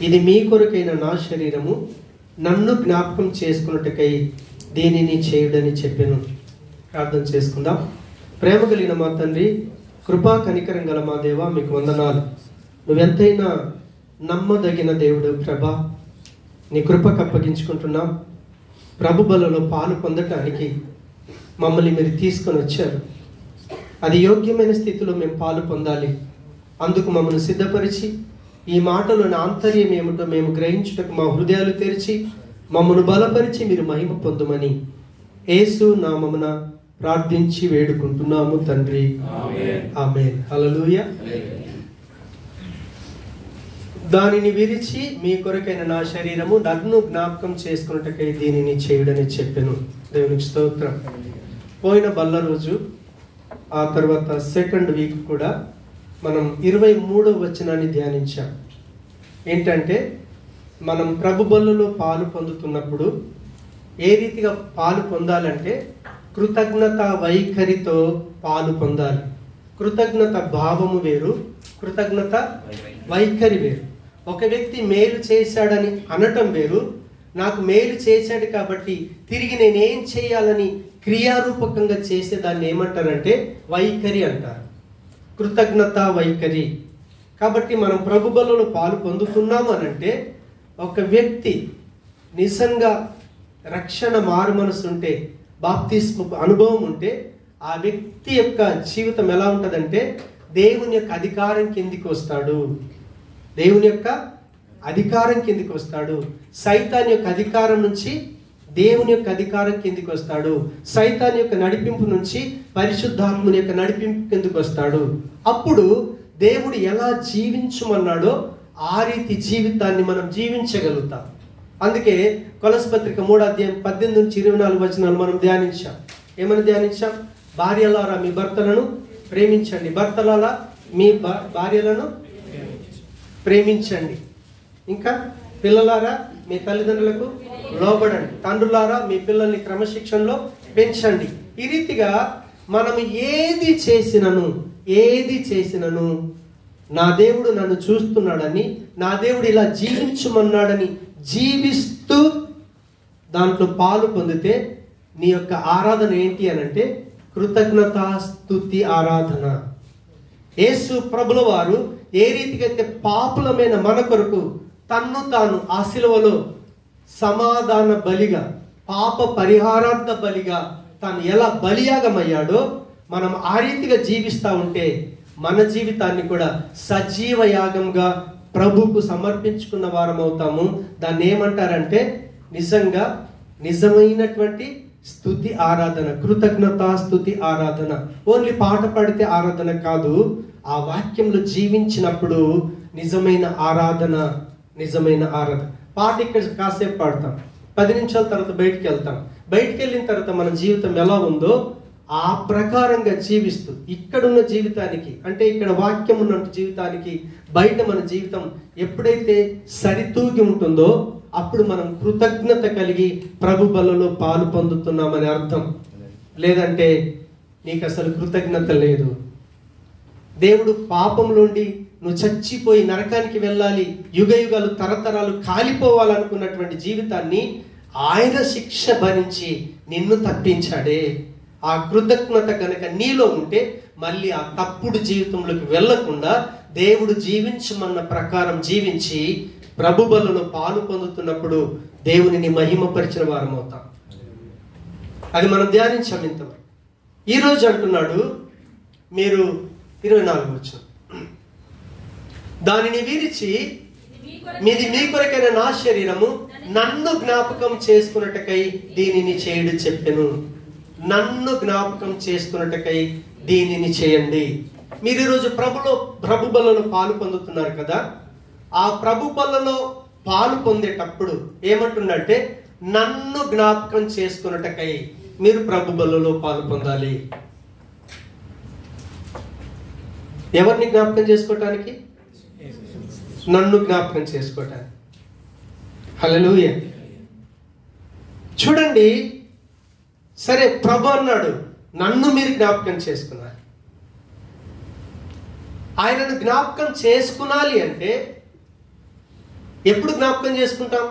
ఇది మీ కొరకైన నా శరీరము, నన్ను జ్ఞాపకం చేసుకున్నట్టుకై దీనిని చేయుడని చెప్పాను. ప్రార్థన చేసుకుందాం. ప్రేమ కలిగిన మా తండ్రి, కృపా కనికరం గల మా దేవా, మీకు వందనాలు. నువ్వెంతైనా నమ్మదగిన దేవుడు ప్రభా. నీ కృపకు అప్పగించుకుంటున్నాం. ప్రభు బలలో పాలు పొందటానికి మమ్మల్ని మీరు తీసుకొని వచ్చారు. అది యోగ్యమైన స్థితిలో మేము పాలు పొందాలి. అందుకు మమ్మల్ని సిద్ధపరిచి ఈ మాటలోని ఆంతర్యం ఏమిటో మేము గ్రహించుటకు మా హృదయాలు తెరిచి మమ్మల్ని బలపరిచి మీరు మహిమ పొందుమని యేసు నామమున ప్రార్థించి వేడుకుంటున్నాము తండ్రి. ఆమేన్. హల్లెలూయా. దానిని విరిచి మీ కొరకైన నా శరీరము, నన్ను జ్ఞాపకం చేసుకున్నట్టుకై దీనిని చేయుడని చెప్పాను. దేవునికి స్తోత్రం. పోయిన బల్ల రోజు, ఆ తర్వాత సెకండ్ వీక్ కూడా మనం 23వ వచనాన్ని ధ్యానించాం. ఏంటంటే, మనం ప్రభు బల్లలో పాలు పొందుతున్నప్పుడు ఏ రీతిగా పాలు పొందాలంటే కృతజ్ఞత వైఖరితో పాలు పొందాలి. కృతజ్ఞత భావము వేరు, కృతజ్ఞత వైఖరి వేరు. ఒక వ్యక్తి మేలు చేశాడని అనటం వేరు, నాకు మేలు చేశాడు కాబట్టి తిరిగి నేనేం చేయాలని క్రియారూపకంగా చేసేదాన్ని ఏమంటారంటే వైఖరి అంటారు. కృతజ్ఞత వైఖరి. కాబట్టి మనం ప్రభు బలలో పాలు పొందుతున్నాము అనంటే, ఒక వ్యక్తి నిజంగా రక్షణ మారు మనసు ఉంటే, బాప్తిస్మ అనుభవం ఉంటే, ఆ వ్యక్తి యొక్క జీవితం ఎలా ఉంటుందంటే దేవుని యొక్క అధికారం కిందికి వస్తాడు. దేవుని యొక్క అధికారం కిందికి వస్తాడు. సైతాన్ యొక్క అధికారం నుంచి దేవుని యొక్క అధికారం కిందికి వస్తాడు. సైతాన్ యొక్క నడిపింపు నుంచి పరిశుద్ధాత్ముని యొక్క నడిపింపు కిందికి వస్తాడు. అప్పుడు దేవుడు ఎలా జీవించమన్నాడో ఆ రీతి జీవితాన్ని మనం జీవించగలుగుతాం. అందుకే కొలస్సీ పత్రిక 3వ అధ్యాయం 18 నుంచి 24 వచనాలు మనం ధ్యానించాం. ఏమని ధ్యానించాం? భార్యలారా మీ భర్తలను ప్రేమించండి, భర్తలారా మీ భార్యలను ప్రేమించండి. ఇంకా పిల్లలారా మీ తల్లిదండ్రులకు లోబడండి, తండ్రులారా మీ పిల్లల్ని క్రమశిక్షణలో పెంచండి. ఈ రీతిగా మనం ఏది చేసినను నా దేవుడు నన్ను చూస్తున్నాడని, నా దేవుడు ఇలా జీవించమన్నాడని జీవిస్తూ దాంట్లో పాలు పొందితే నీ యొక్క ఆరాధన ఏంటి అనంటే కృతజ్ఞతాస్తుతి ఆరాధన. యేసు ప్రభుల వారు ఏ రీతిగా అయితే పాపులమైన మన కొరకు తన్ను తాను ఆ శిలువలో సమాధాన బలిగా, పాప పరిహారార్థ బలిగా తాను ఎలా బలియాగమయ్యాడో మనం ఆ రీతిగా జీవిస్తూ ఉంటే మన జీవితాన్ని కూడా సజీవ యాగంగా ప్రభుకు సమర్పించుకున్న వారం అవుతాము. దాన్ని ఏమంటారంటే నిజంగా నిజమైనటువంటి స్తుతి ఆరాధన, కృతజ్ఞతా స్తుతి ఆరాధన. ఓన్లీ పాట పాడితే ఆరాధన కాదు, ఆ వాక్యంలో జీవించినప్పుడు నిజమైన ఆరాధన. పాట ఇక్కడ కాసేపు పాడతాం, 10 నిమిషాల తర్వాత బయటికి వెళ్తాం. బయటికి వెళ్ళిన తర్వాత మన జీవితం ఎలా ఉందో ఆ ప్రకారంగా జీవిస్తూ ఇక్కడున్న జీవితానికి, అంటే ఇక్కడ వాక్యం ఉన్న జీవితానికి బయట మన జీవితం ఎప్పుడైతే సరితూగి ఉంటుందో అప్పుడు మనం కృతజ్ఞత కలిగి ప్రభు బలలో పాలు పొందుతున్నామని అర్థం. లేదంటే నీకు అసలు కృతజ్ఞత లేదు. దేవుడు పాపంలోండి నువ్వు చచ్చిపోయి నరకానికి వెళ్ళాలి, యుగ యుగాలు తరతరాలు కాలిపోవాలనుకున్నటువంటి జీవితాన్ని ఆయన శిక్ష భరించి నిన్ను తప్పించాడే. ఆ కృతజ్ఞత కనుక నీలో ఉంటే మళ్ళీ ఆ తప్పుడు జీవితంలోకి వెళ్లకుండా దేవుడు జీవించమన్న ప్రకారం జీవించి ప్రభు బలలో పాలు పొందుతున్నప్పుడు దేవునిని మహిమపరిచిన వారం అవుతాం. అది మనం ధ్యానించాం ఇంతవరకు. ఈరోజు అంటున్నాడు, మీరు 24 వచనం, దానిని విరిచి మీది మీ కొరకైన నా శరీరము, నన్ను జ్ఞాపకం చేసుకున్నట్టుకై దీనిని చేయుడు చెప్పెను. నన్ను జ్ఞాపకం చేసుకున్నట్టుకై దీనిని చేయండి. మీరు ఈరోజు ప్రభు బలలో పాలు పొందుతున్నారు కదా. ఆ ప్రభు బలలో పాలు పొందేటప్పుడు ఏమంటుందంటే నన్ను జ్ఞాపకం చేసుకున్నట్టుకై మీరు ప్రభు బలలో పాలు పొందాలి. ఎవరిని జ్ఞాపకం చేసుకోవటానికి? నన్ను జ్ఞాపకం చేసుకోవటానికి. హల్లెలూయా. చూడండి, సరే ప్రభు అన్నాడు నన్ను మీరు జ్ఞాపకం చేసుకున్నారు. ఆయనను జ్ఞాపకం చేసుకునాలి అంటే ఎప్పుడు జ్ఞాపకం చేసుకుంటాం?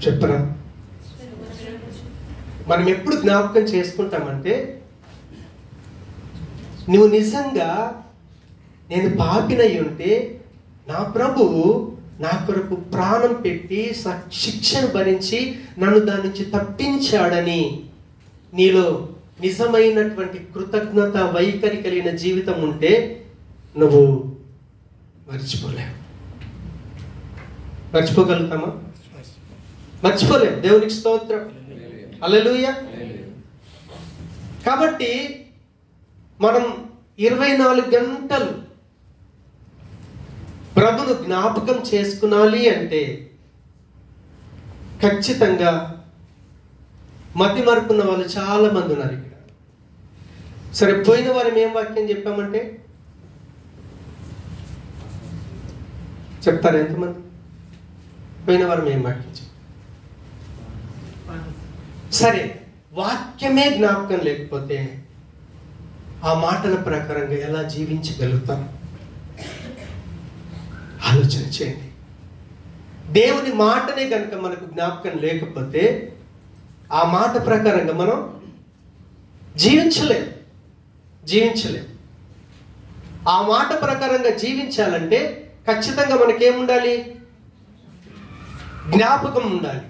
చెప్పరా? మనం ఎప్పుడు జ్ఞాపకం చేసుకుంటామంటే, నువ్వు నిజంగా నేను పాపినై ఉంటే నా ప్రభువు నా కొరకు ప్రాణం పెట్టి శిక్షను భరించి నన్ను దాని నుంచి తప్పించాడని నీలో నిజమైనటువంటి కృతజ్ఞత వైఖరి కలిగిన జీవితం ఉంటే నువ్వు మర్చిపోలేవు. మర్చిపోగలుగుతామా? మర్చిపోలేవు. దేవునికి స్తోత్రం. హల్లెలూయా. కాబట్టి మనం 24 గంటలు ప్రభును జ్ఞాపకం చేసుకునాలి అంటే ఖచ్చితంగా మతి మరుపున్న వాళ్ళు చాలా మంది ఉన్నారు ఇక్కడ. సరే, పోయిన వారం ఏం వాక్యం చెప్పామంటే చెప్తారు ఎంతమంది? పోయిన వారం ఏం వాక్యం చెప్పారు? సరే, వాక్యమే జ్ఞాపకం లేకపోతే ఆ మాటల ప్రకారంగా ఎలా జీవించగలుగుతాం? ఆలోచన చేయండి. దేవుని మాటనే కనుక మనకు జ్ఞాపకం లేకపోతే ఆ మాట ప్రకారంగా మనం జీవించలేం. ఆ మాట ప్రకారంగా జీవించాలంటే ఖచ్చితంగా మనకేముండాలి? జ్ఞాపకం ఉండాలి.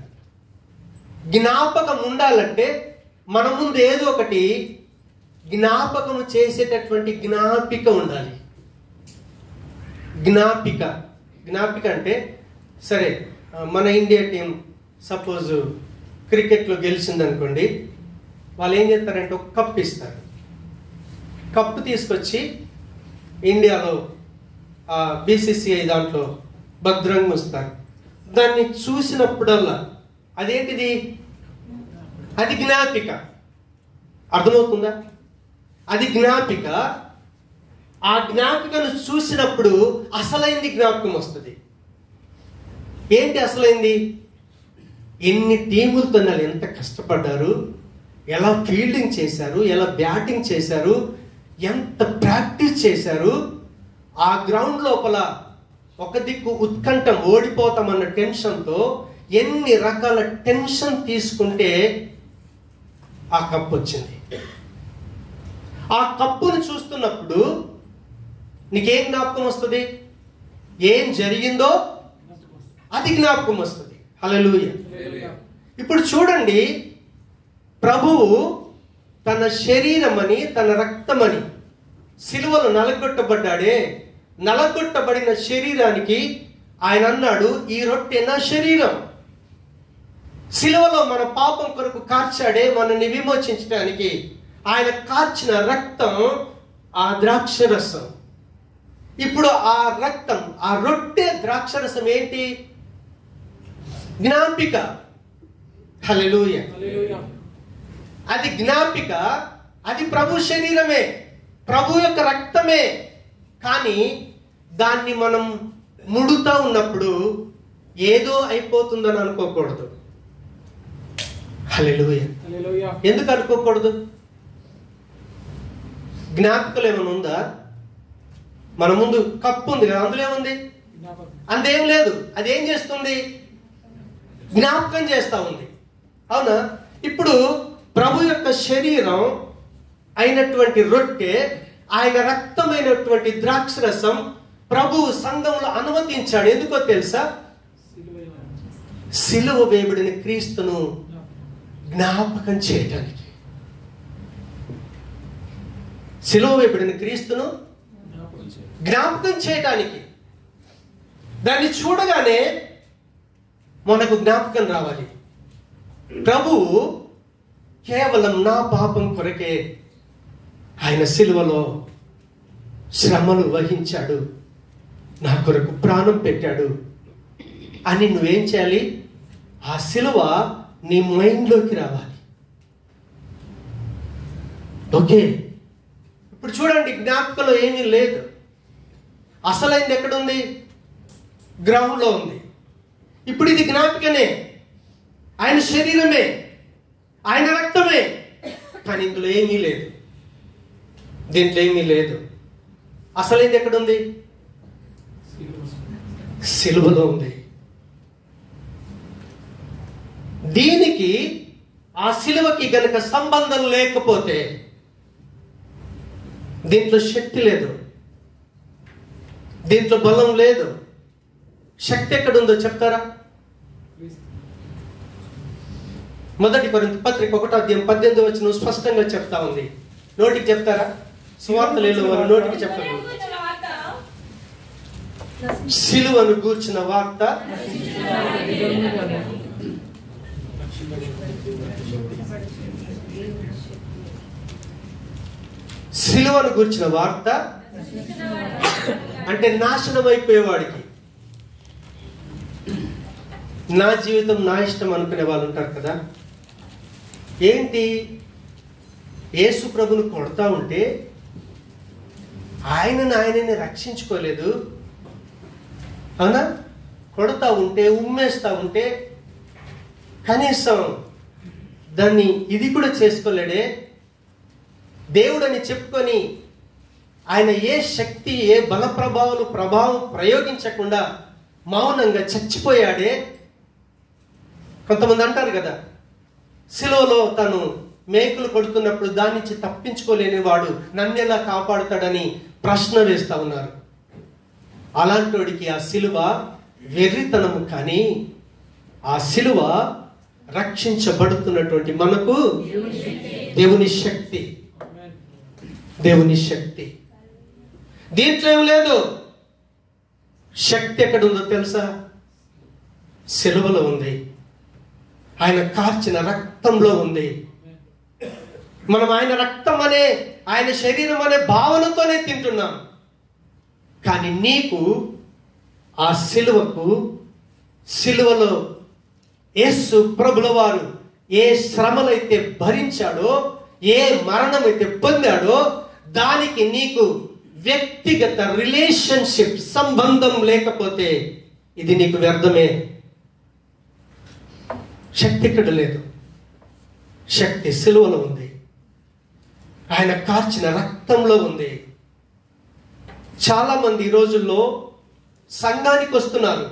జ్ఞాపకం ఉండాలంటే మన ముందు ఏదో ఒకటి జ్ఞాపకం చేసేటటువంటి జ్ఞాపిక ఉండాలి. జ్ఞాపిక అంటే, సరే మన ఇండియా టీం సపోజ్ క్రికెట్లో గెలిచిందనుకోండి, వాళ్ళు ఏం చేస్తారంటే ఒక కప్ ఇస్తారు. కప్పు తీసుకొచ్చి ఇండియాలో BCCI దాంట్లో భద్రంగా ఉంచుతారు. దాన్ని చూసినప్పుడల్లా అదేంటిది? అది జ్ఞాపిక. అర్థమవుతుందా? అది జ్ఞాపిక. ఆ జ్ఞాపికను చూసినప్పుడు అసలైంది జ్ఞాపకం వస్తుంది. ఏంటి అసలైంది? ఎన్ని టీములతో ఎంత కష్టపడ్డారు, ఎలా ఫీల్డింగ్ చేశారు, ఎలా బ్యాటింగ్ చేశారు, ఎంత ప్రాక్టీస్ చేశారు. ఆ గ్రౌండ్ లోపల ఒక దిక్కు ఉత్కంఠం, ఓడిపోతామన్న టెన్షన్తో ఎన్ని రకాల టెన్షన్ తీసుకుంటే ఆ కప్పు వచ్చింది. ఆ కప్పును చూస్తున్నప్పుడు నీకేం జ్ఞాపకం వస్తుంది? ఏం జరిగిందో అది జ్ఞాపకం వస్తుంది. హల్లెలూయా. ఇప్పుడు చూడండి, ప్రభువు తన శరీరమని, తన రక్తమని సిలువలో నలగొట్టబడ్డాడే, నలగొట్టబడిన శరీరానికి ఆయన అన్నాడు, ఈ రొట్టె నా శరీరం. సిలువలో మన పాపం కొరకు కార్చాడే, మనల్ని విమోచించడానికి ఆయన కార్చిన రక్తం ఆ ద్రాక్షరసం. ఇప్పుడు ఆ రక్తం, ఆ రొట్టె ద్రాక్షరసం ఏంటి? జ్ఞాపిక. హల్లెలూయా. అది జ్ఞాపిక. అది ప్రభు శరీరమే, ప్రభు యొక్క రక్తమే. కానీ దాన్ని మనం ముడుతా ఉన్నప్పుడు ఏదో అయిపోతుందని అనుకోకూడదు. హల్లెలూయా. ఎందుకు అనుకోకూడదు? జ్ఞాపికలు ఏమైనా ఉందా? మన ముందు కప్పు ఉంది కదా, అందులో ఏముంది? అందేం లేదు. అదేం చేస్తుంది? జ్ఞాపకం చేస్తా ఉంది. అవునా? ఇప్పుడు ప్రభు యొక్క శరీరం అయినటువంటి రొట్టె, ఆయన రక్తమైనటువంటి ద్రాక్షరసం ప్రభువు సంఘంలో అనుమతించాడు. ఎందుకో తెలుసా? సిలువ వేయబడిన క్రీస్తును జ్ఞాపకం చేయటానికి. సిలువ వేయబడిన క్రీస్తును జ్ఞాపకం చేయటానికి. దాన్ని చూడగానే మనకు జ్ఞాపకం రావాలి, ప్రభువు కేవలం నా పాపం కొరకే ఆయన సిలువలో శ్రమలు వహించాడు, నా కొరకు ప్రాణం పెట్టాడు అని నువ్వేం చేయాలి? ఆ సిలువ నీ మైండ్లోకి రావాలి. ఓకే, ఇప్పుడు చూడండి, జ్ఞాపకంలో ఏమీ లేదు. అసలైంది ఎక్కడుంది? గ్రౌండ్లో ఉంది. ఇప్పుడు ఇది జ్ఞాపికనే, ఆయన శరీరమే, ఆయన రక్తమే. కానీ ఇందులో ఏమీ లేదు, దీంట్లో ఏమీ లేదు. అసలేది ఎక్కడుంది? సిలువలో ఉంది. దీనికి ఆ సిలువకి గనక సంబంధం లేకపోతే దీంట్లో శక్తి లేదు, దీంట్లో బలం లేదు. శక్తి ఎక్కడుందో చెప్తారా? మొదటి కొరింథీ పత్రిక 1:18 స్పష్టంగా చెప్తా ఉంది. నోటికి చెప్తారా? సువార్తలలో వారు నోటికి చెప్పరు. సిలువను గూర్చిన వార్త సిలువను గూర్చిన వార్త అంటే నాశనం అయిపోయేవాడికి. నా జీవితం నా ఇష్టం అనుకునే వాళ్ళు ఉంటారు కదా. ఏంటి, యేసు ప్రభుని కొడతా ఉంటే ఆయనని రక్షించుకోలేదు, అవునా? కొడతా ఉంటే, ఉమ్మేస్తా ఉంటే కనీసం దాన్ని ఇది కూడా చేసుకోలేడే. దేవుడని చెప్పుకొని ఆయన ఏ శక్తి, ఏ బల ప్రభావం ప్రయోగించకుండా మౌనంగా చచ్చిపోయాడే. కొంతమంది అంటారు కదా, సిలువలో తను మేకులు కొడుతున్నప్పుడు దాని నుంచి తప్పించుకోలేని వాడు నన్ను ఎలా కాపాడుతాడని ప్రశ్న వేస్తా ఉన్నారు. అలాంటోడికి ఆ సిలువ వెర్రితనము, కానీ ఆ సిలువ రక్షించబడుతున్నటువంటి మనకు దేవుని శక్తి. దేవుని శక్తి దీంట్లో ఏం లేదు. శక్తి ఎక్కడుందో తెలుసా? సిలువలో ఉంది, ఆయన కార్చిన రక్తంలో ఉంది. మనం ఆయన రక్తం అనే, ఆయన శరీరం అనే భావనతోనే తింటున్నాం. కానీ నీకు ఆ సిలువలో యేసు ప్రభుల వారు ఏ శ్రమలైతే భరించాడో, ఏ మరణమైతే పొందాడో, దానికి నీకు వ్యక్తిగత రిలేషన్షిప్, సంబంధం లేకపోతే ఇది నీకు వ్యర్థమే. శక్తి ఇక్కడ లేదు. శక్తి సిలువలో ఉంది, ఆయన కార్చిన రక్తంలో ఉంది. చాలా మంది ఈ రోజుల్లో సంఘానికి వస్తున్నారు,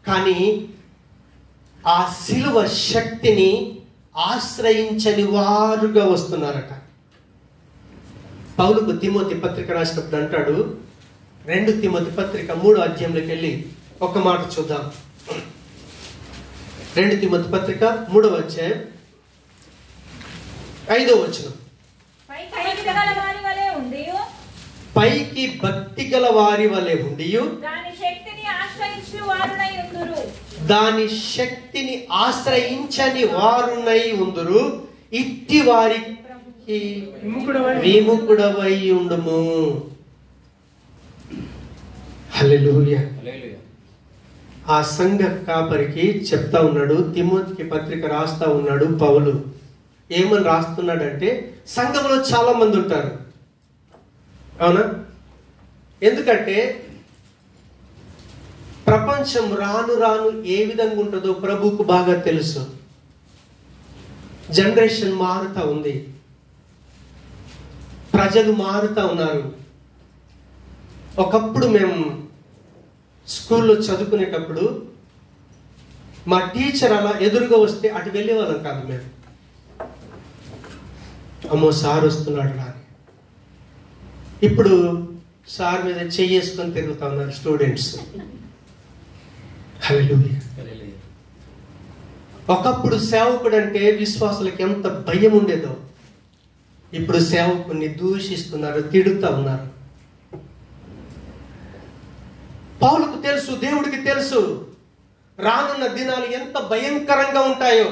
కానీ ఆ సిలువ శక్తిని ఆశ్రయించని వారుగా వస్తున్నారట. పౌలుకు తిమోతి పత్రిక రాసినప్పుడు అంటాడు, 2 తిమోతి పత్రిక 3వ అధ్యాయంలోకి వెళ్ళి ఒక మాట చూద్దాం. 2 తిమోతి పత్రిక 3వ అధ్యాయం 5వ వచనం. పైకి భక్తి గల వారి వలె ఉండి దాని శక్తిని ఆశ్రయించని వారునై ఉందురు, ఇట్టి వారికి విముఖుడవై ఉండుము. హల్లెలూయా. ఆ సంఘ కాపరికి చెప్తా ఉన్నాడు, తిమోతికి పత్రిక రాస్తా ఉన్నాడు పౌలు. ఏమని రాస్తున్నాడంటే, సంఘంలో చాలా మంది ఉంటారు, అవునా? ఎందుకంటే ప్రపంచం రాను రాను ఏ విధంగా ఉంటుందో ప్రభువుకు బాగా తెలుసు. జనరేషన్ మారుతా ఉంది, ప్రజలు మారుతా ఉన్నారు. ఒకప్పుడు మేము స్కూల్లో చదువుకునేటప్పుడు మా టీచర్ అలా ఎదురుగా వస్తే అటు వెళ్ళేవాళ్ళం కాదు మేము. అమ్మో సార్ వస్తున్నాడు రా. ఇప్పుడు సార్ మీద చేసుకొని తిరుగుతా ఉన్నారు స్టూడెంట్స్. హల్లెలూయా. ఒకప్పుడు సేవకుడు అంటే విశ్వాసులకు ఎంత భయం ఉండేదో, ఇప్పుడు సేవకుని దూషిస్తున్నారు, తిడుతా ఉన్నారు. పౌలుకు తెలుసు, దేవుడికి తెలుసు రానున్న దినాలు ఎంత భయంకరంగా ఉంటాయో.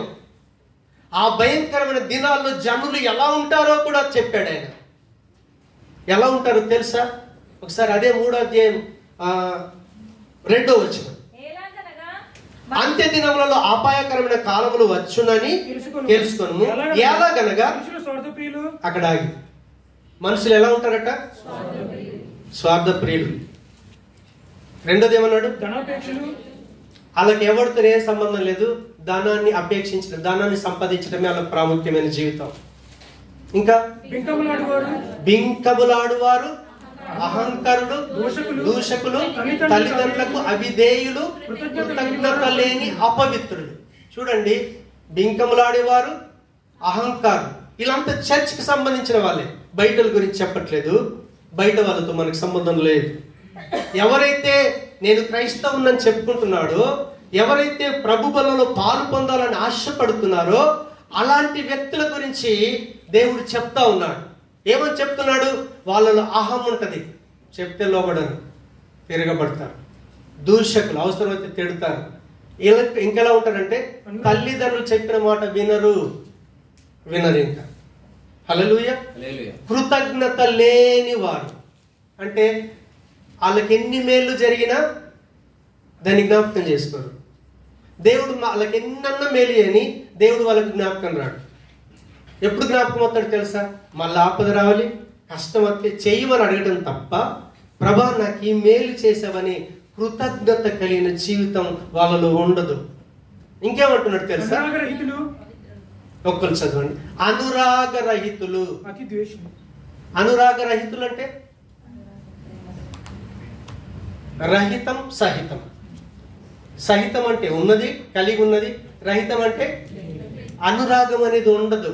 ఆ భయంకరమైన దినాల్లో జనులు ఎలా ఉంటారో కూడా చెప్పాడు ఆయన. ఎలా ఉంటారో తెలుసా? ఒకసారి అదే 3వ అధ్యాయం 2వ వచనం. అంత్య దినములలో అపాయకరమైన కాలములు వచ్చునని తెలుసుకొనుము. ఎలాగనగా అక్కడ ఆగి, మనుషులు ఎలా ఉంటారట? స్వార్థ ప్రియులు. రెండోది ఏమన్నాడు? వాళ్ళకి ఎవరితో ఏ సంబంధం లేదు, ధనాన్ని అపేక్షించడం, ధనాన్ని సంపాదించడమే వాళ్ళకి ప్రాముఖ్యమైన జీవితం. ఇంకా బింకములాడువారు, అహంకరులు, దూషకులు, తల్లిదండ్రులకు అవిధేయులు, కృతజ్ఞత లేని అపవిత్రులు. చూడండి, బింకములాడేవారు, అహంకారులు, వీళ్ళంతా చర్చ్కి సంబంధించిన వాళ్ళే. బయటల గురించి చెప్పట్లేదు, బయట వాళ్ళతో మనకు సంబంధం లేదు. ఎవరైతే నేను క్రైస్తవునని చెప్పుకుంటున్నాడో, ఎవరైతే ప్రభు బలలో పాలు పొందాలని ఆశపడుతున్నారో అలాంటి వ్యక్తుల గురించి దేవుడు చెప్తా ఉన్నాడు. ఏమని చెప్తున్నాడు? వాళ్ళలో అహం ఉంటుంది, చెప్తే లోబడరు, తిరగబడతారు. దూషకులు, అవసరమైతే తిడతారు. ఇంకెలా ఉంటారంటే తల్లిదండ్రులు చెప్పిన మాట వినరు. ఇంకా హల్లెలూయా. కృతజ్ఞత లేని వారు అంటే వాళ్ళకి ఎన్ని మేళ్ళు జరిగినా దాన్ని జ్ఞాపకం చేసుకోరు. దేవుడు వాళ్ళకి ఎన్నన్నా మేలు అని దేవుడు వాళ్ళకి జ్ఞాపకం రాడు. ఎప్పుడు జ్ఞాపకం అవుతాడు తెలుసా? మళ్ళీ ఆపద రావాలి, కష్టం వస్తే చేయమని అడగడం తప్ప, ప్రభా నాకు ఈ మేలు చేసావని కృతజ్ఞత కలిగిన జీవితం వాళ్ళలో ఉండదు. ఇంకేమంటున్నాడు తెలుసా? ఒక్కరు చదవండి. అనురాగరహితులు. అనురాగరహితులు అంటే రహితం, సహితం. సహితం అంటే ఉన్నది, కలిగి ఉన్నది. రహితం అంటే అనురాగం అనేది ఉండదు.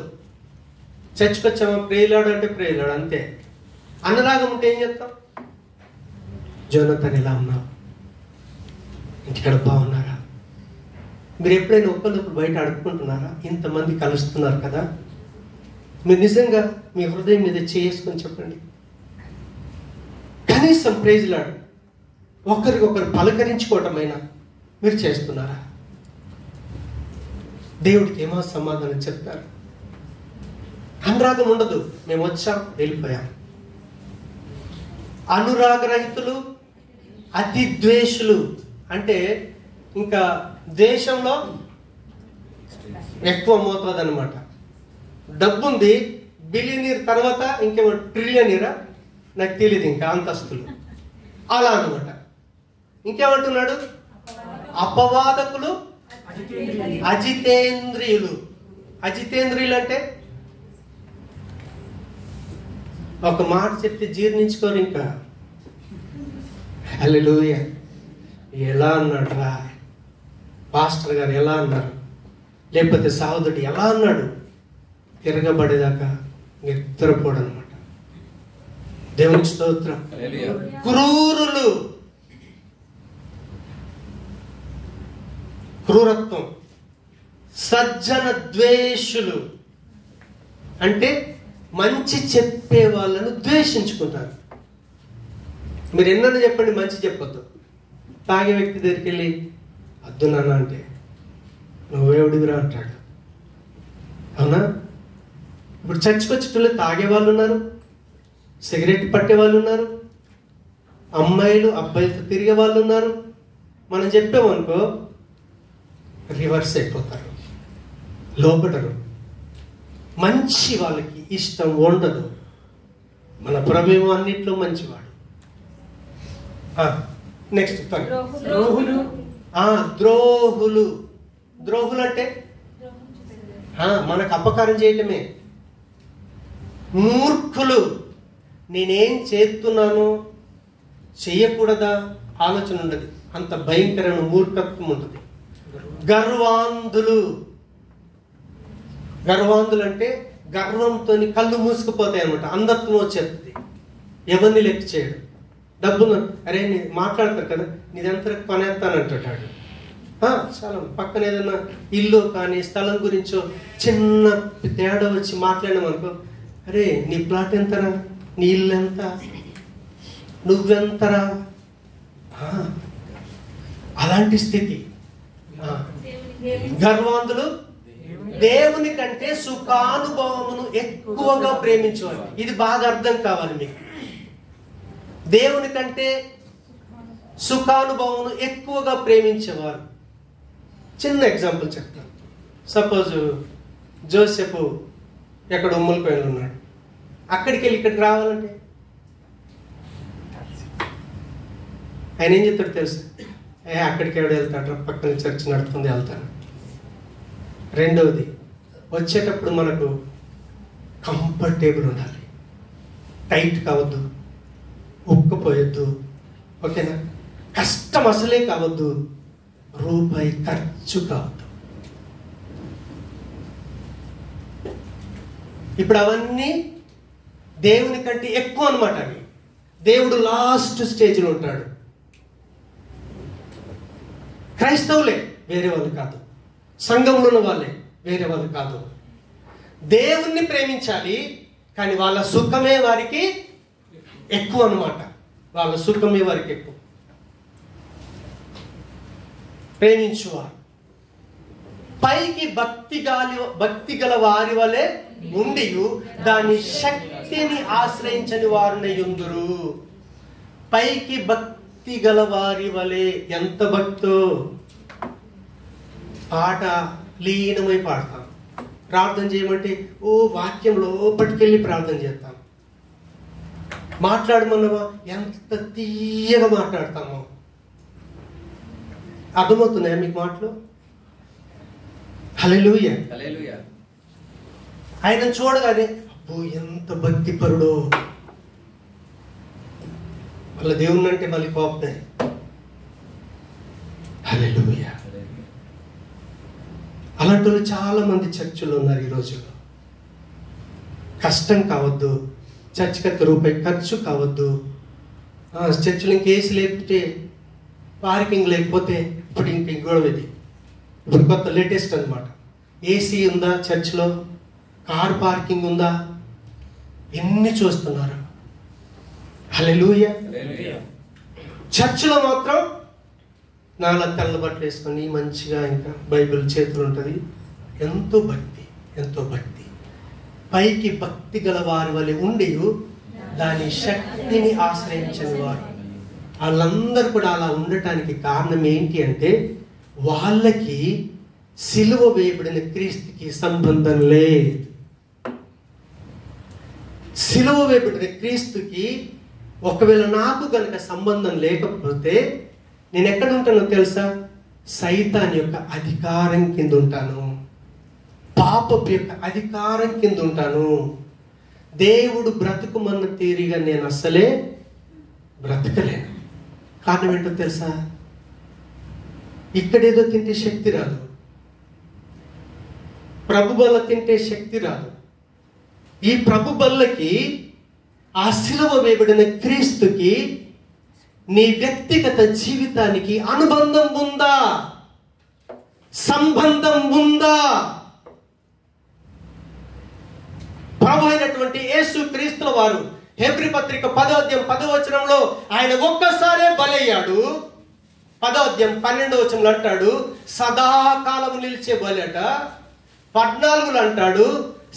చర్చకొచ్చామా, ప్రేయలాడు అంటే ప్రేయలాడు, అంతే. అనురాగం ఉంటే ఏం చెప్తాం? జోనతన్ ఎలా ఉన్నావు, ఇంటికాడ బాగున్నారా? మీరు ఎప్పుడైనా ఒక్కరినొకరు బయట అడుక్కుంటున్నారా? ఇంతమంది కలుస్తున్నారు కదా, మీరు నిజంగా మీ హృదయం మీద చేసుకొని చెప్పండి. కనీసం ప్రైజ్లాడు, ఒకరికొకరు పలకరించుకోవటమైనా మీరు చేస్తున్నారా? దేవుడికి ఏమో సమాధానం చెప్తారు. అనురాగం ఉండదు, మేము వచ్చాం వెళ్ళిపోయాం. అనురాగరహితులు, అతి ద్వేషులు అంటే ఇంకా దేశంలో ఎక్కువ మోతాదు అనమాట. డబ్బుంది, బిలియనీర్ తర్వాత ఇంకేమో ట్రిలియనీరా నాకు తెలియదు, ఇంకా అంతస్తులు అలా అనమాట. ఇంకేమంటున్నాడు? అపవాదకులు, అజితేంద్రియులు. అజితేంద్రియులు అంటే ఒక మాట చెప్తే జీర్ణించుకోరు ఇంకా. హల్లెలూయా. ఎలా అన్నాడు రా పాస్టర్ గారు, ఎలా అన్నారు, లేకపోతే సహోదరుడు ఎలా అన్నాడు, తిరగబడేదాకా నిద్రపోడు అనమాట. దేవునికి స్తోత్రం. క్రూరులు, క్రూరత్వం. సజ్జన ద్వేషులు అంటే మంచి చెప్పే వాళ్ళను ద్వేషించుకుంటారు. మీరు ఎన్నో చెప్పండి, మంచి చెప్పొద్దు. తాగే వ్యక్తి దగ్గరికి వెళ్ళి అద్దు నాన్న అంటే నువ్వేవుడివిరా అంటాడు. అవునా? ఇప్పుడు చర్చికి వచ్చేటోళ్ళు తాగే వాళ్ళు ఉన్నారు, సిగరెట్ పట్టే వాళ్ళు ఉన్నారు, అమ్మాయిలు అబ్బాయిలతో తిరిగే వాళ్ళు ఉన్నారు. మనం చెప్పామనుకో రివర్స్ అయిపోతారు, లోపడరు. మంచి వాళ్ళకి ఇష్టం ఉండదు. మన ప్రభువు అన్నిట్లో మంచివాడు. నెక్స్ట్ ద్రోహులు. ద్రోహులు. ద్రోహులు అంటే మనకు అపకారం చేయటమే. మూర్ఖులు, నేనేం చేస్తున్నాను చెయ్యకూడదా ఆలోచన ఉండదు, అంత భయంకరమైన మూర్ఖత్వం ఉంటుంది. గర్వాంధులు. గర్వాంధులు అంటే గర్వంతో కళ్ళు మూసుకుపోతాయి అనమాట, అంధత్వం వచ్చేస్తుంది, ఎవరిని లెక్క చేయడు. డబ్బులు, అరే నీ మాట్లాడతారు కదా, నీదంతా కొనేస్తానంటాడు. చాలా పక్కన ఏదైనా ఇల్లు కానీ స్థలం గురించో చిన్న తేడా వచ్చి మాట్లాడినాం అనుకో, అరే నీ ప్లాట్ ఎంతరా, నీ ఇల్లు ఎంత, నువ్వెంతరా. అలాంటి స్థితి. గర్వాంధులు దేవుని కంటే సుఖానుభవమును ఎక్కువగా ప్రేమించేవారు. ఇది బాగా అర్థం కావాలి మీకు. దేవుని కంటే సుఖానుభవమును ఎక్కువగా ప్రేమించేవారు. చిన్న ఎగ్జాంపుల్ చెప్తాను. సపోజ్ జోసెఫ్ ఎక్కడ ఉమ్మలపైన ఉన్నాడు, అక్కడికి వెళ్ళి ఇక్కడికి రావాలంటే ఆయన ఏం చెప్తాడు తెలుసు? అక్కడికి ఎవడు వెళ్తాడు, పక్కన చర్చ్ నడుపుకుంది వెళ్తాను. రెండవది, వచ్చేటప్పుడు మనకు కంఫర్టబుల్ ఉండాలి, టైట్ కావద్దు, ఉక్కపోయొద్దు, ఓకేనా? కష్టం అసలే కావద్దు, రూపాయి ఖర్చు కావద్దు. ఇప్పుడు అవన్నీ దేవుని కంటే ఎక్కువ అనమాట. అవి దేవుడు లాస్ట్ స్టేజ్లో ఉంటాడు. క్రైస్తవులే, వేరే వాళ్ళు కాదు. సంఘంలో ఉన్న వాళ్ళే, వేరే వాళ్ళు కాదు. దేవుణ్ణి ప్రేమించాలి, కానీ వాళ్ళ సుఖమే వారికి ఎక్కువ అనమాట. వాళ్ళ సుఖమే వారికి ఎక్కువ. ప్రేమించువారు పైకి భక్తి గల వారి వలె ఉండి దాని శక్తిని ఆశ్రయించని వారునే యుందురు. పైకి భక్తి గల వారి వలె, ఎంత భక్తో పాట లీనమై పాడతాం. ప్రార్థన చేయమంటే వాక్యం లోపటికెళ్ళి ప్రార్థన చేస్తాం. మాట్లాడమన్నావా ఎంత తీయగా మాట్లాడతామో. అర్థమవుతున్నాయా మీకు మాటలు? హల్లెలూయా. ఆయన చూడగానే అబ్బో ఎంత భక్తి పరుడో. వాళ్ళ దేవుని అంటే మళ్ళీ కోపమే. హల్లెలూయా. అలాంటి వాళ్ళు చాలా మంది చర్చిలో ఉన్నారు ఈ రోజుల్లో. కష్టం కావద్దు, చర్చికి రూపాయి ఖర్చు కావద్దు. చర్చిలో ఇంకేసి లేకపోతే, పార్కింగ్ లేకపోతే, ఇప్పుడు గొడవ ఇది. ఇప్పుడు కొత్త లేటెస్ట్ అనమాట. ఏసీ ఉందా చర్చిలో, కార్ పార్కింగ్ ఉందా, ఎన్ని చూస్తున్నారు. హల్లెలూయా. చర్చిలో మాత్రం నాలా తెల్ల బట్టలు వేసుకొని మంచిగా ఇంకా బైబిల్ చేతులు ఉంటుంది. ఎంతో భక్తి, ఎంతో భక్తి. పైకి భక్తి గల వారి వలె ఉండి దాని శక్తిని ఆశ్రయించని వారు. వాళ్ళందరూ కూడా అలా ఉండటానికి కారణం ఏంటి అంటే, వాళ్ళకి సిలువ వేయబడిన క్రీస్తుకి సంబంధం లేదు. సిలువ వేయబడిన క్రీస్తుకి ఒకవేళ నాకు గనక సంబంధం లేకపోతే నేను ఎక్కడ ఉంటానో తెలుసా? సైతాన్ యొక్క అధికారం కింద ఉంటాను, పాపపు యొక్క అధికారం కింద ఉంటాను. దేవుడు బ్రతుకుమన్న తీరిగా నేను అస్సలే బ్రతకలేను. కారణం ఏంటో తెలుసా? ఇక్కడేదో తింటే శక్తి రాదు, ప్రభు బల్ల తింటే శక్తి రాదు. ఈ ప్రభు బల్లకి, ఆ సిలువ వేయబడిన క్రీస్తుకి నీ వ్యక్తిగత జీవితానికి అనుబంధం ఉందా? సంబంధం ఉందా? ప్రభు అయినటువంటి యేసు క్రీస్తుల వారు హెబ్రీ పత్రిక 10వ అధ్యాయం 10వ వచనంలో ఆయన ఒక్కసారే బలయ్యాడు. 10వ అధ్యాయం 12వ వచనంలో అంటాడు సదాకాలము నిలిచే బలి అట. 14లో అంటాడు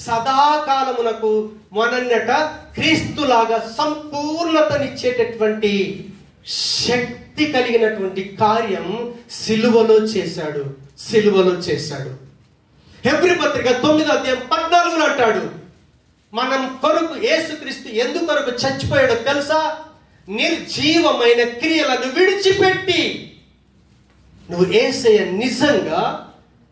సదాకాలమునకు మనన్నట క్రీస్తులాగా సంపూర్ణతనిచ్చేటటువంటి శక్తి కలిగినటువంటి కార్యం సిలువలో చేశాడు, సిలువలో చేశాడు. హెబ్రీ పత్రిక 9వ అధ్యాయం 14లో అంటాడు మనం కొరకు యేసుక్రీస్తు ఎందుకు కొరకు చచ్చిపోయాడో తెలుసా? నిర్జీవమైన క్రియలను విడిచిపెట్టి. నువ్వు యేసయ్య నిజంగా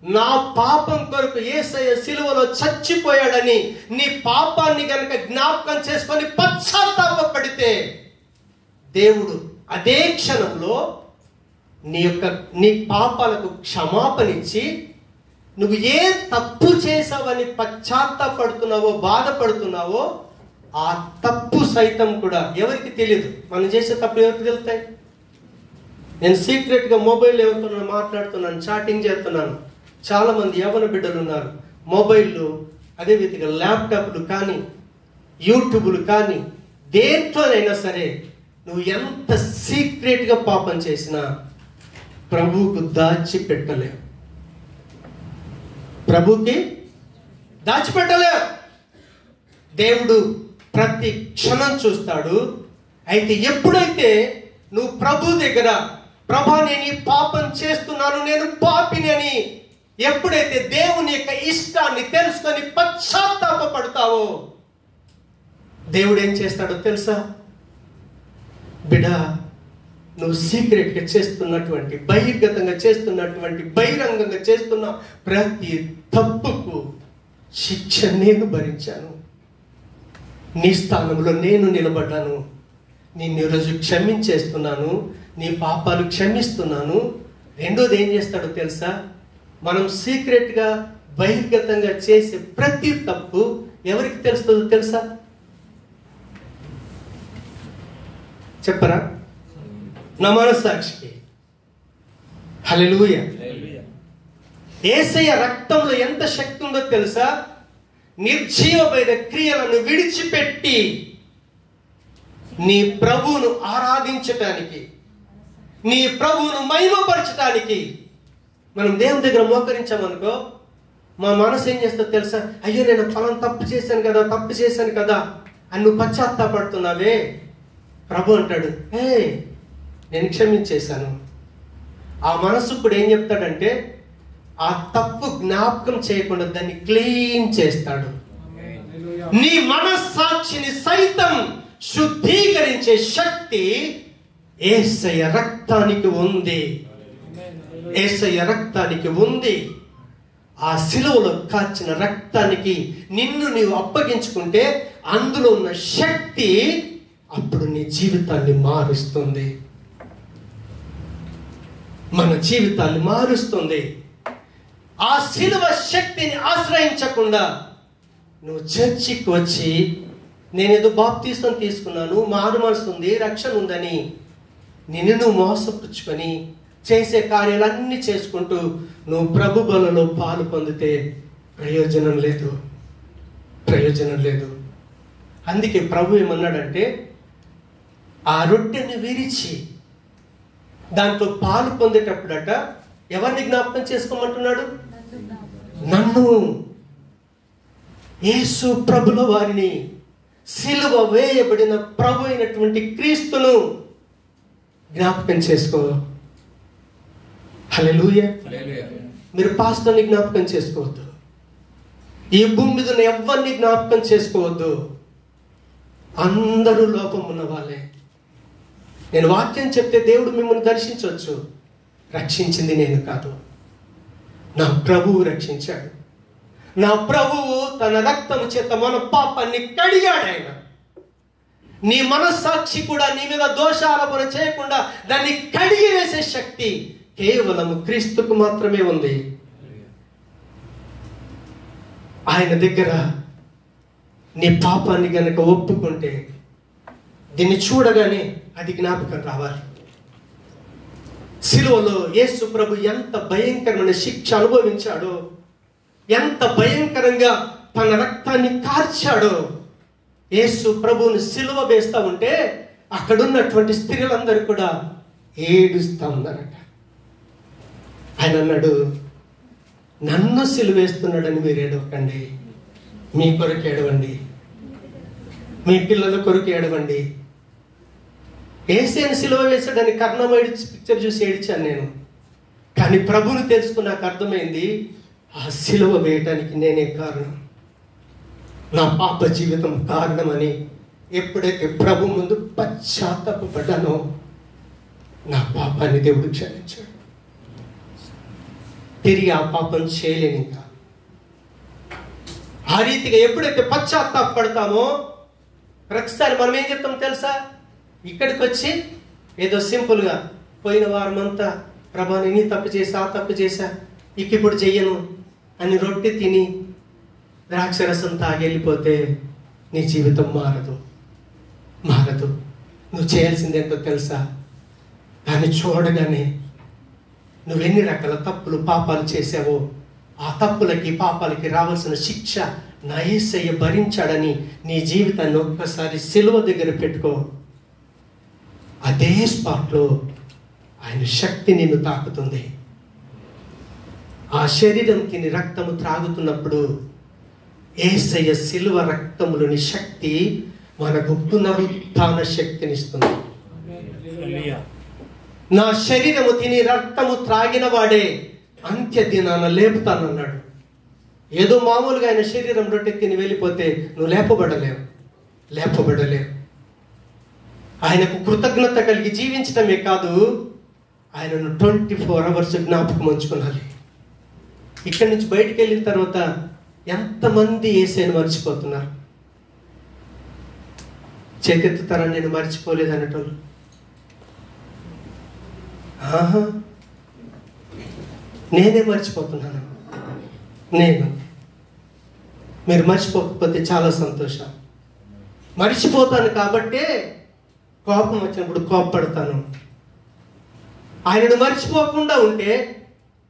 నా పాపం కొరకు యేసయ్య సిలువలో చచ్చిపోయాడని నీ పాపాన్ని గనక జ్ఞాపకం చేసుకొని పశ్చాత్తాపపడితే దేవుడు అదే క్షణంలో నీ పాపాలకు క్షమాపణించి నువ్వు ఏ తప్పు చేసావని పశ్చాత్తాపడుతున్నావో, బాధపడుతున్నావో ఆ తప్పు సైతం కూడా ఎవరికి తెలియదు. మనం చేసే తప్పు ఎవరికి తెలుస్తాయి? నేను సీక్రెట్గా మొబైల్ ఎవరితో మాట్లాడుతున్నాను, చాటింగ్ చేస్తున్నాను. చాలా మంది యవ్వన బిడ్డలు ఉన్నారు. మొబైల్లో అదే విధంగా ల్యాప్టాప్లు కానీ యూట్యూబ్లు కానీ దేంట్లోనైనా సరే నువ్వు ఎంత సీక్రెట్గా పాపం చేసినా ప్రభువుకు దాచిపెట్టలేవు, ప్రభుకి దాచిపెట్టలేవు. దేవుడు ప్రతి క్షణం చూస్తాడు. అయితే ఎప్పుడైతే నువ్వు ప్రభు దగ్గర ప్రభా నేను ఈ పాపం చేస్తున్నాను, నేను పాపిని అని ఎప్పుడైతే దేవుని యొక్క ఇష్టాన్ని తెలుసుకొని పశ్చాత్తాపపడతావో దేవుడు ఏం చేస్తాడో తెలుసా? బిడ్డ, నువ్వు సీక్రెట్గా చేస్తున్నటువంటి, బహిర్గతంగా చేస్తున్నటువంటి, బహిరంగంగా చేస్తున్న ప్రతి తప్పుకు శిక్ష నేను భరించాను. నీ స్థానంలో నేను నిలబడ్డాను, నిన్ను ఈరోజు క్షమించేస్తున్నాను, నీ పాపాలు క్షమిస్తున్నాను. రెండోది ఏం చేస్తాడో తెలుసా? మనం సీక్రెట్గా బహిర్గతంగా చేసే ప్రతి తప్పు ఎవరికి తెలుస్తుందో తెలుసా? చెప్పరా? నా మనస్సాక్షికి. హల్లెలూయా. యేసయ్య రక్తంలో ఎంత శక్తి ఉందో తెలుసా? నిర్జీవమైన క్రియలను విడిచిపెట్టి నీ ప్రభువును ఆరాధించటానికి, నీ ప్రభువును మహిమపరచటానికి మనం దేవుని దగ్గర మోకరించామనుకో, మా మనసు ఏం చేస్తుందో తెలుసా? అయ్యో నేను ఫలం తప్పు చేశాను కదా అని నువ్వు పశ్చాత్తాపడుతున్నావే. ప్రభు అంటాడు, నేను క్షమించేశాను. ఆ మనసు కూడా ఏం చెప్తాడంటే, ఆ తప్పు జ్ఞాపకం చేయకుండా దాన్ని క్లీన్ చేస్తాడు. నీ మనస్సాక్షిని సైతం శుద్ధీకరించే శక్తి యేసయ్య రక్తానికి ఉంది. యేసయ్య రక్తానికి ఉంది. ఆ శిలువలో కాచిన రక్తానికి నిన్ను నీవు అప్పగించుకుంటే అందులో ఉన్న శక్తి అప్పుడు నీ జీవితాన్ని మారుస్తుంది. మన జీవితాన్ని మారుస్తుంది. ఆ శిలువ శక్తిని ఆశ్రయించకుండా నువ్వు చర్చికి వచ్చి నేనేదో బాప్తీసం తీసుకున్నాను, మారు మనసు ఉంది, రక్షణ ఉందని నిన్ను నువ్వు మోసపుచ్చుకొని చేసే కార్యాలన్నీ చేసుకుంటూ నువ్వు ప్రభు బలలో పాలు పొందితే ప్రయోజనం లేదు. అందుకే ప్రభు ఏమన్నాడంటే, ఆ రొట్టెని విరిచి దాంట్లో పాలు పొందేటప్పుడట ఎవరిని జ్ఞాపకం చేసుకోమంటున్నాడు? నన్ను, యేసు ప్రభుల వారిని, సిలువ వేయబడిన ప్రభు అయినటువంటి క్రీస్తును జ్ఞాపకం చేసుకో. హల్లెలూయా. మీరు పాస్టర్ని జ్ఞాపకం చేసుకోవద్దు, ఈ భూమి మీద ఎవరిని జ్ఞాపకం చేసుకోవద్దు. అందరూ లోపం ఉన్న వాళ్ళే. నేను వాక్యం చెప్తే దేవుడు మిమ్మల్ని దర్శించవచ్చు, రక్షించింది నేను కాదు, నా ప్రభువు రక్షించాడు. నా ప్రభువు తన రక్తము చేత మన పాపాన్ని కడిగాడు. ఆయన నీ మనస్సాక్షి కూడా నీ మీద దోషారోపణ చేయకుండా దాన్ని కడిగి వేసే శక్తి కేవలం క్రీస్తుకు మాత్రమే ఉంది. ఆయన దగ్గర నీ పాపాన్ని గనక ఒప్పుకుంటే దీన్ని చూడగానే అది జ్ఞాపకం రావాలి. సిలువలో యేసు ప్రభు ఎంత భయంకరమైన శిక్ష అనుభవించాడో, ఎంత భయంకరంగా తన రక్తాన్ని కార్చాడో. యేసు ప్రభువుని సిలువ వేస్తా ఉంటే అక్కడున్నటువంటి స్త్రీలందరూ కూడా ఏడుస్తా ఉన్నారట. ఆయన అన్నాడు, నన్ను సిలువేస్తున్నాడని మీరు ఏడవకండి, మీ కొరకు ఏడవండి, మీ పిల్లల కొరకు ఏడవండి. యేసుని సిలువ వేసాడని కర్ణమయుడి పిక్చర్ చూసి ఏడిచాను నేను. కానీ ప్రభువుని తెలుసుకుని నాకు అర్థమైంది, ఆ సిలువ వేయటానికి నేనే కారణం, నా పాప జీవితం కారణమని. ఎప్పుడైతే ప్రభు ముందు పశ్చాత్తాపడ్డానో నా పాపాన్ని దేవుడు క్షమించాడు. తిరిగి ఆ పాపం చేయలేను ఇంకా. ఆ రీతిగా ఎప్పుడైతే పశ్చాత్తాపడతామో ప్రతిసారి మనం ఏం చెప్తాం తెలుసా? ఇక్కడికి వచ్చి ఏదో సింపుల్గా పోయిన వారం అంతా ప్రభా నేను తప్పు చేసా, ఆ తప్పు చేశా, ఇప్పుడు చెయ్యను అని రొట్టె తిని ద్రాక్షరసం తాగి వెళ్ళిపోతే నీ జీవితం మారదు. నువ్వు చేయాల్సిందేంటో తెలుసా? దాన్ని చూడగానే నువ్వెన్ని రకాల తప్పులు పాపాలు చేసావో ఆ తప్పులకి పాపాలకి రావాల్సిన శిక్ష నా యేసయ్య భరించాడని నీ జీవితాన్ని ఒక్కసారి సిలువ దగ్గర పెట్టుకో. అదే స్పాట్లో ఆయన శక్తి నిన్ను తాకుతుంది. ఆ శరీరం తిని రక్తము త్రాగుతున్నప్పుడు యేసయ్య సిలువ రక్తములోని శక్తి మనకు పునరుత్థాన శక్తినిస్తుంది. నా శరీరము తిని రక్తము త్రాగిన వాడే అంత్య దినాన లేపుతానన్నాడు. ఏదో మామూలుగా ఆయన శరీరం రొట్టె తిని వెళ్ళిపోతే నువ్వు లేపబడలేవు. ఆయనకు కృతజ్ఞత కలిగి జీవించడమే కాదు, ఆయనను 24 hours జ్ఞాపకం ఉంచుకోవాలి. ఇక్కడి నుంచి బయటికి వెళ్ళిన తర్వాత ఎంతమంది యేసయ్యను మర్చిపోతున్నారు. చేతెత్తుతారా నేను మర్చిపోలేదు అనేటోళ్ళు? ఆహా, నేనే మర్చిపోతున్నాను. మీరు మర్చిపోకపోతే చాలా సంతోషం. మర్చిపోతాను కాబట్టే కోపం వచ్చినప్పుడు కోప్పడతాను. ఆయనను మర్చిపోకుండా ఉంటే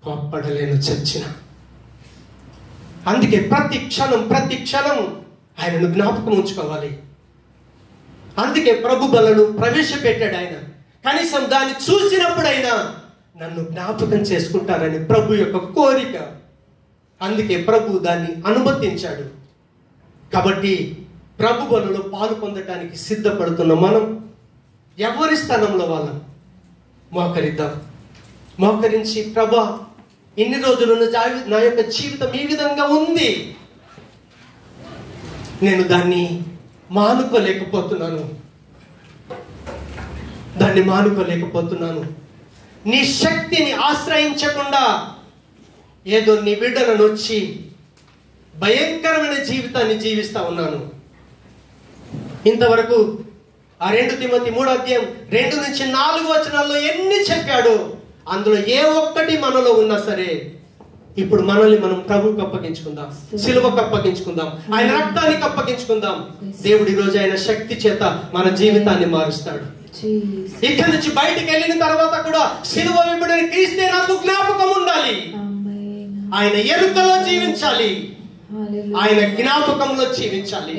కోప్పడలేను చచ్చిన. అందుకే ప్రతి క్షణం ఆయనను జ్ఞాపకం ఉంచుకోవాలి. అందుకే ప్రభు బలను ప్రవేశపెట్టాడు ఆయన. కనీసం దాన్ని చూసినప్పుడైనా నన్ను జ్ఞాపకం చేసుకుంటారని ప్రభు యొక్క కోరిక. అందుకే ప్రభు దాన్ని అనుమతించాడు. కాబట్టి ప్రభు బలలో పాలు పొందటానికి సిద్ధపడుతున్న మనం ఎవరి స్థానంలో వాళ్ళం మోకరిద్దాం. మోకరించి, ప్రభా, ఇన్ని రోజులు నా యొక్క జీవితం ఈ విధంగా ఉంది, నేను దాన్ని మానుకోలేకపోతున్నాను. నీ శక్తిని ఆశ్రయించకుండా ఏదో నీ బిడ్డలను వచ్చి భయంకరమైన జీవితాన్ని జీవిస్తా ఉన్నాను. ఇంతవరకు ఆ 2 తిమోతి 3:2-4 ఎన్ని చెప్పాడు, అందులో ఏ ఒక్కటి మనలో ఉన్నా సరే ఇప్పుడు మనల్ని మనం ప్రభువుకి అప్పగించుకుందాం, సిలువకు అప్పగించుకుందాం, ఆయన రక్తానికి అప్పగించుకుందాం. దేవుడు ఈరోజు ఆయన శక్తి చేత మన జీవితాన్ని మారుస్తాడు. ఇక్కడి నుంచి బయటికి వెళ్ళిన తర్వాత కూడా సిలువ వెంబడిన క్రీస్తే నాకు జ్ఞాపకం ఉండాలి. ఆయన ఎరుకలో జీవించాలి, ఆయన జ్ఞాపకంలో జీవించాలి.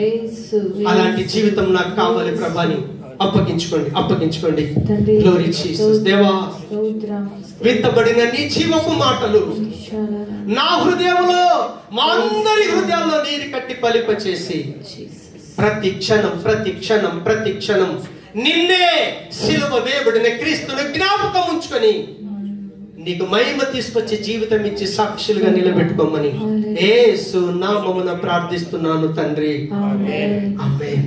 అలాంటి జీవితం నాకు కావాలి ప్రభాని. అప్పగించుకోండి. Glory Jesus. దేవా, విత్తబడిన నీ జీవపు మాటలు నా హృదయంలో, మా అందరి హృదయాల్లో నీరు కట్టి ఫలింపచేసి ప్రతి క్షణం నిన్నే సిలువ వేయబడిన క్రీస్తును జ్ఞాపకం ఉంచుకొని నీకు మహిమ తీసుకొచ్చి జీవితం ఇచ్చి సాక్షులుగా నిలబెట్టుకోమని యేసు నామమున ప్రార్థిస్తున్నాను తండ్రి. ఆమేన్.